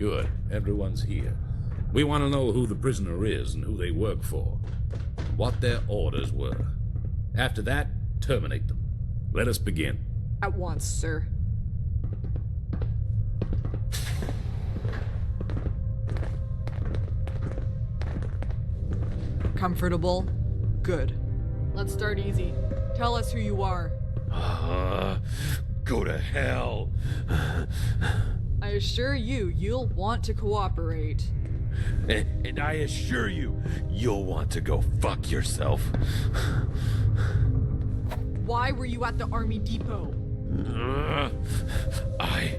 Good. Everyone's here. We want to know who the prisoner is and who they work for. What their orders were. After that, terminate them. Let us begin. At once, sir. Comfortable? Good. Let's start easy. Tell us who you are. Go to hell. I assure you, you'll want to cooperate. And I assure you, you'll want to go fuck yourself. Why were you at the Army Depot? I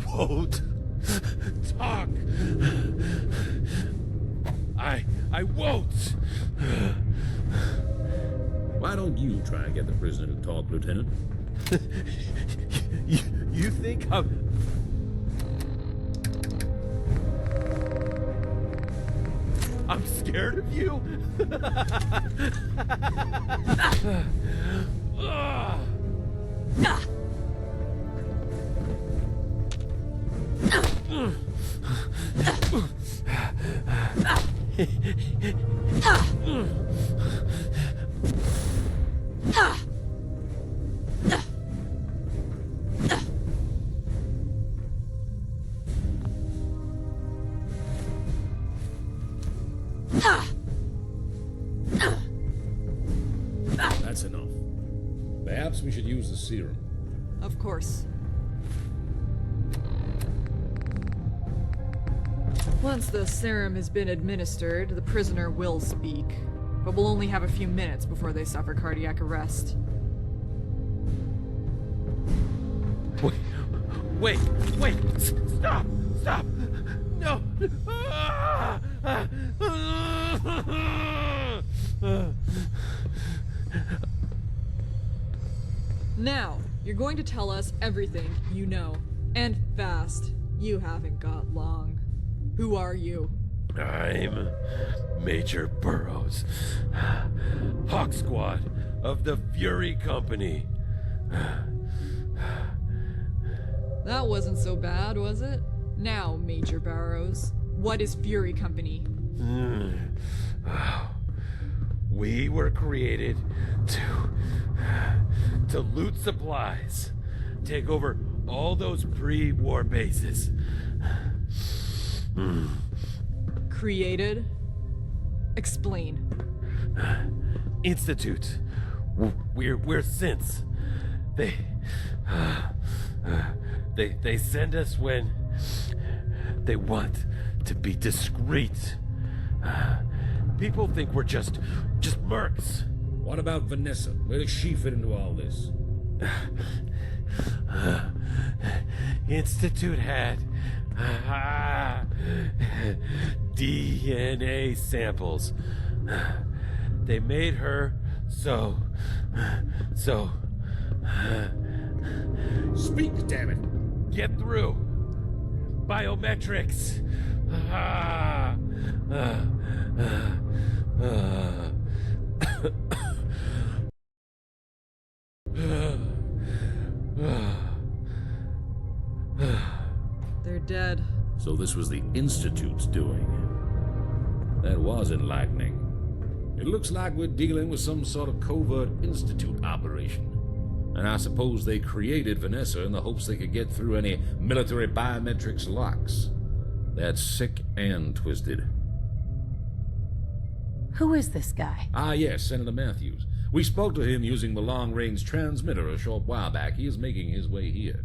won't talk. I won't. Why don't you try and get the prisoner to talk, Lieutenant? You think I'm scared of you? That's enough. Perhaps we should use the serum. Of course. Once the serum has been administered, the prisoner will speak. But we'll only have a few minutes before they suffer cardiac arrest. Wait! Stop! No! Now, you're going to tell us everything you know. And fast. You haven't got long. Who are you? I'm Major Burroughs, Hawk Squad of the Fury Company. That wasn't so bad, was it? Now, Major Burroughs, what is Fury Company? We were created to loot supplies, take over all those pre-war bases. Created? Explain. Institute. We're synths. They send us when they want to be discreet. People think we're just mercs. What about Vanessa? Where does she fit into all this? Institute had DNA samples. They made her so. Speak, damn it! Get through. Biometrics. They're dead. So this was the Institute's doing. That was enlightening. It looks like we're dealing with some sort of covert Institute operation. And I suppose they created Vanessa in the hopes they could get through any military biometrics locks. That's sick and twisted. Who is this guy? Ah, yes, Senator Matthews. We spoke to him using the long-range transmitter a short while back. He is making his way here.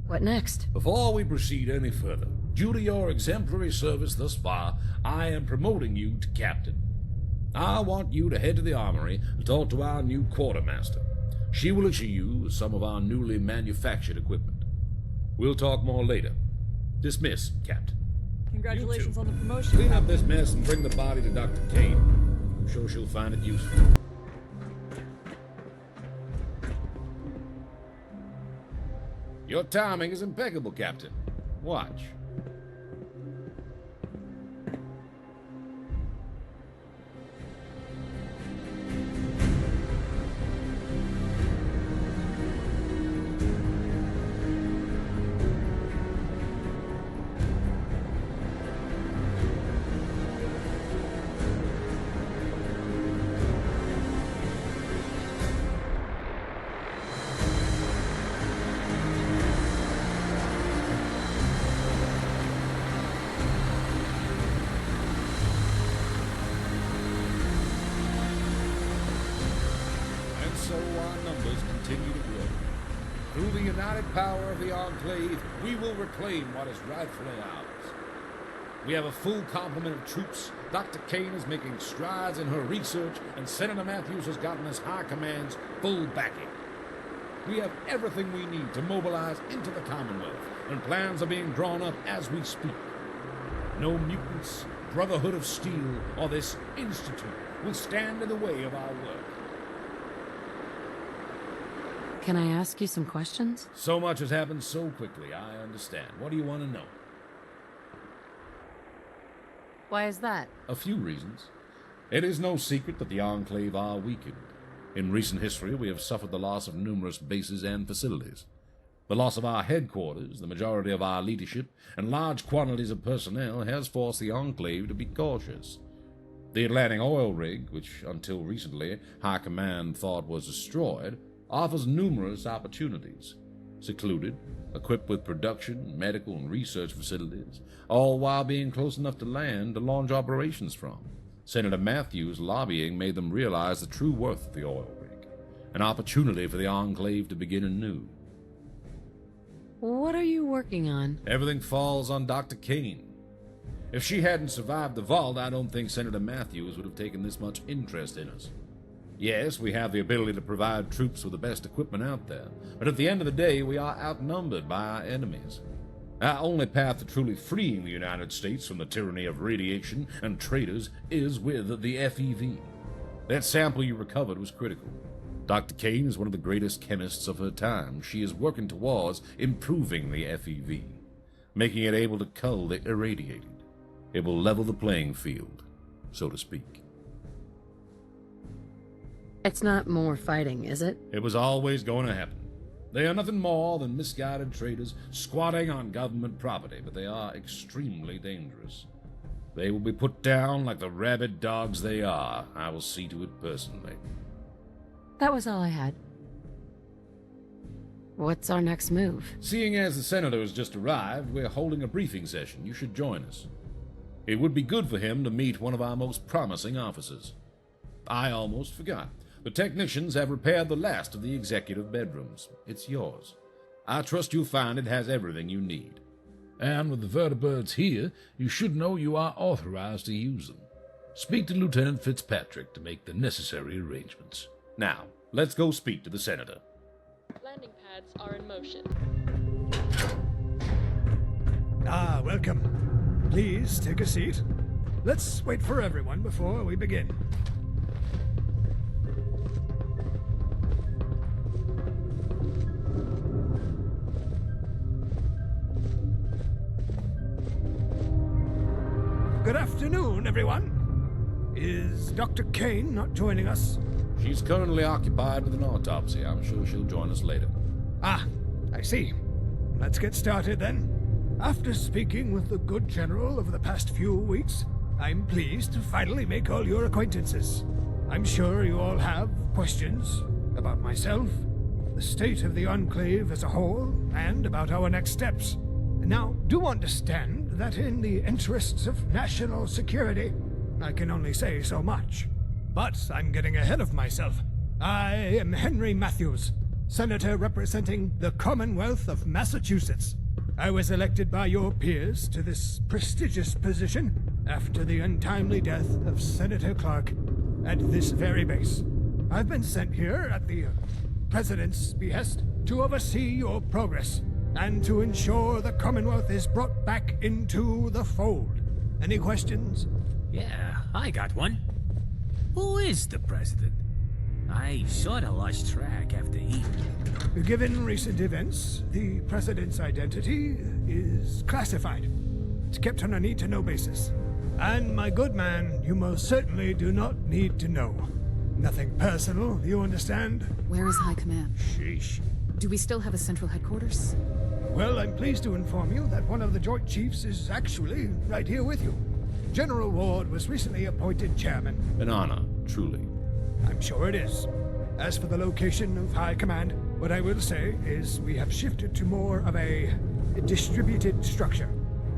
What next? Before we proceed any further, due to your exemplary service thus far, I am promoting you to captain. I want you to head to the armory and talk to our new quartermaster. She will issue you some of our newly manufactured equipment. We'll talk more later. Dismiss, Captain. Congratulations on the promotion. Clean up this mess and bring the body to Dr. Kane. I'm sure she'll find it useful. Your timing is impeccable, Captain. Watch. Through the united power of the Enclave, we will reclaim what is rightfully ours. We have a full complement of troops. Dr. Kane is making strides in her research, and Senator Matthews has gotten his High Command's full backing. We have everything we need to mobilize into the Commonwealth, and plans are being drawn up as we speak. No mutants, Brotherhood of Steel, or this Institute will stand in the way of our work. Can I ask you some questions? So much has happened so quickly, I understand. What do you want to know? Why is that? A few reasons. It is no secret that the Enclave are weakened. In recent history, we have suffered the loss of numerous bases and facilities. The loss of our headquarters, the majority of our leadership, and large quantities of personnel has forced the Enclave to be cautious. The Atlantic oil rig, which until recently High Command thought was destroyed, offers numerous opportunities. Secluded, equipped with production, medical, and research facilities, all while being close enough to land to launch operations from. Senator Matthews' lobbying made them realize the true worth of the oil rig, an opportunity for the Enclave to begin anew. What are you working on? Everything falls on Dr. Kane. If she hadn't survived the vault, I don't think Senator Matthews would have taken this much interest in us. Yes, we have the ability to provide troops with the best equipment out there, but at the end of the day, we are outnumbered by our enemies. Our only path to truly freeing the United States from the tyranny of radiation and traitors is with the FEV. That sample you recovered was critical. Dr. Kane is one of the greatest chemists of her time. She is working towards improving the FEV, making it able to cull the irradiated. It will level the playing field, so to speak. It's not more fighting, is it? It was always going to happen. They are nothing more than misguided traitors squatting on government property, but they are extremely dangerous. They will be put down like the rabid dogs they are. I will see to it personally. That was all I had. What's our next move? Seeing as the senator has just arrived, we're holding a briefing session. You should join us. It would be good for him to meet one of our most promising officers. I almost forgot. The technicians have repaired the last of the executive bedrooms. It's yours. I trust you'll find it has everything you need. And with the vertibirds here, you should know you are authorized to use them. Speak to Lieutenant Fitzpatrick to make the necessary arrangements. Now, let's go speak to the senator. Landing pads are in motion. Welcome. Please take a seat. Let's wait for everyone before we begin. Good afternoon, everyone. Is Dr. Kane not joining us? She's currently occupied with an autopsy. I'm sure she'll join us later. Ah, I see. Let's get started then. After speaking with the good general over the past few weeks, I'm pleased to finally make all your acquaintances. I'm sure you all have questions about myself, the state of the Enclave as a whole, and about our next steps. Now, do understand that in the interests of national security, I can only say so much. But I'm getting ahead of myself. I am Henry Matthews, Senator representing the Commonwealth of Massachusetts. I was elected by your peers to this prestigious position after the untimely death of Senator Clark at this very base. I've been sent here at the President's behest to oversee your progress and to ensure the Commonwealth is brought back into the fold. Any questions? Yeah, I got one. Who is the president? I sorta lost track after he... Given recent events, the President's identity is classified. It's kept on a need-to-know basis. And my good man, you most certainly do not need to know. Nothing personal, you understand? Where is High Command? Sheesh. Do we still have a central headquarters? Well, I'm pleased to inform you that one of the Joint Chiefs is actually right here with you. General Ward was recently appointed chairman. An honor, truly. I'm sure it is. As for the location of High Command, what I will say is we have shifted to more of a distributed structure.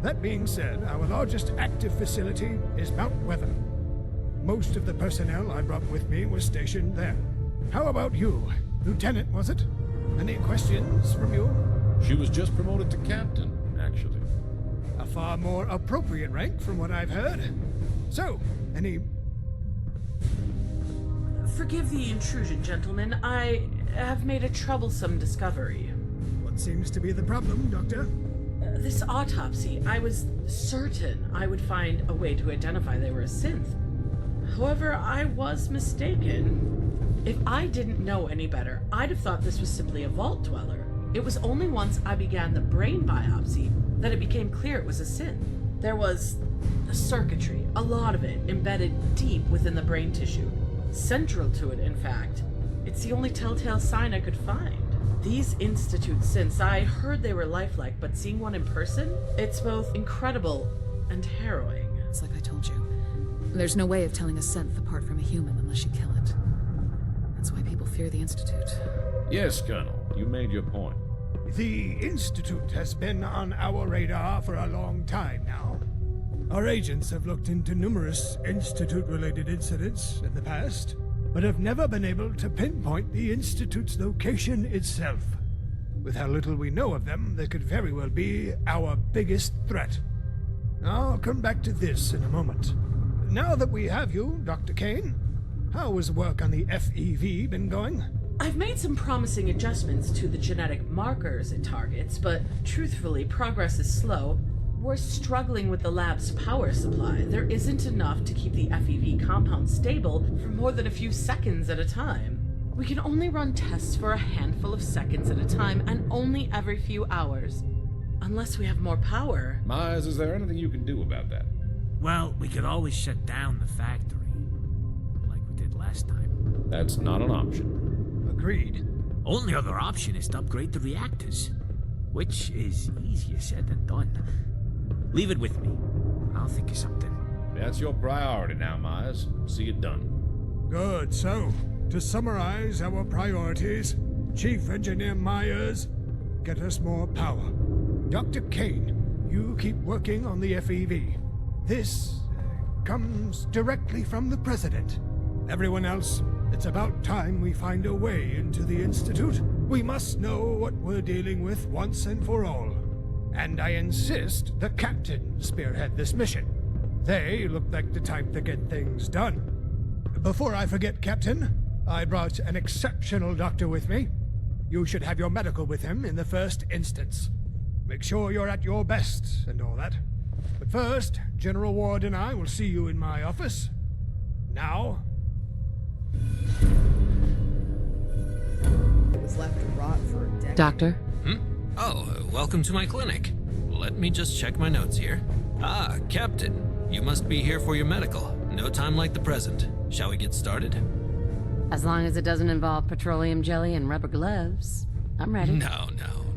That being said, our largest active facility is Mount Weather. Most of the personnel I brought with me was stationed there. How about you? Lieutenant, was it? Any questions from you? She was just promoted to captain, actually. A far more appropriate rank from what I've heard. So, any... Forgive the intrusion, gentlemen. I have made a troublesome discovery. What seems to be the problem, Doctor? This autopsy, I was certain I would find a way to identify they were a synth. However, I was mistaken. If I didn't know any better, I'd have thought this was simply a vault dweller. It was only once I began the brain biopsy that it became clear it was a synth. There was a circuitry, a lot of it, embedded deep within the brain tissue. Central to it, in fact. It's the only telltale sign I could find. These Institute synths, I heard they were lifelike, but seeing one in person, it's both incredible and harrowing. It's like I told you. There's no way of telling a synth apart from a human unless you kill it. That's why people fear the Institute. Yes, Colonel, you made your point. The Institute has been on our radar for a long time now. Our agents have looked into numerous Institute-related incidents in the past, but have never been able to pinpoint the Institute's location itself. With how little we know of them, they could very well be our biggest threat. I'll come back to this in a moment. Now that we have you, Dr. Kane, how has work on the FEV been going? I've made some promising adjustments to the genetic markers it targets, but truthfully, progress is slow. We're struggling with the lab's power supply. There isn't enough to keep the FEV compound stable for more than a few seconds at a time. We can only run tests for a handful of seconds at a time, and only every few hours. Unless we have more power. Myers, is there anything you can do about that? Well, we could always shut down the factory. Like we did last time. That's not an option. Agreed. Only other option is to upgrade the reactors. Which is easier said than done. Leave it with me. I'll think of something. That's your priority now, Myers. See it done. Good. So, to summarize our priorities, Chief Engineer Myers, get us more power. Dr. Kane, you keep working on the FEV. This comes directly from the President. Everyone else, it's about time we find a way into the Institute. We must know what we're dealing with once and for all. And I insist the Captain spearhead this mission. They look like the type to get things done. Before I forget, Captain, I brought an exceptional doctor with me. You should have your medical with him in the first instance. Make sure you're at your best and all that. But first, General Ward and I will see you in my office. Now... It was left to rot for a decade. Doctor? Oh, welcome to my clinic. Let me just check my notes here. Ah, Captain, you must be here for your medical. No time like the present. Shall we get started? As long as it doesn't involve petroleum jelly and rubber gloves, I'm ready. No,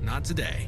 not today.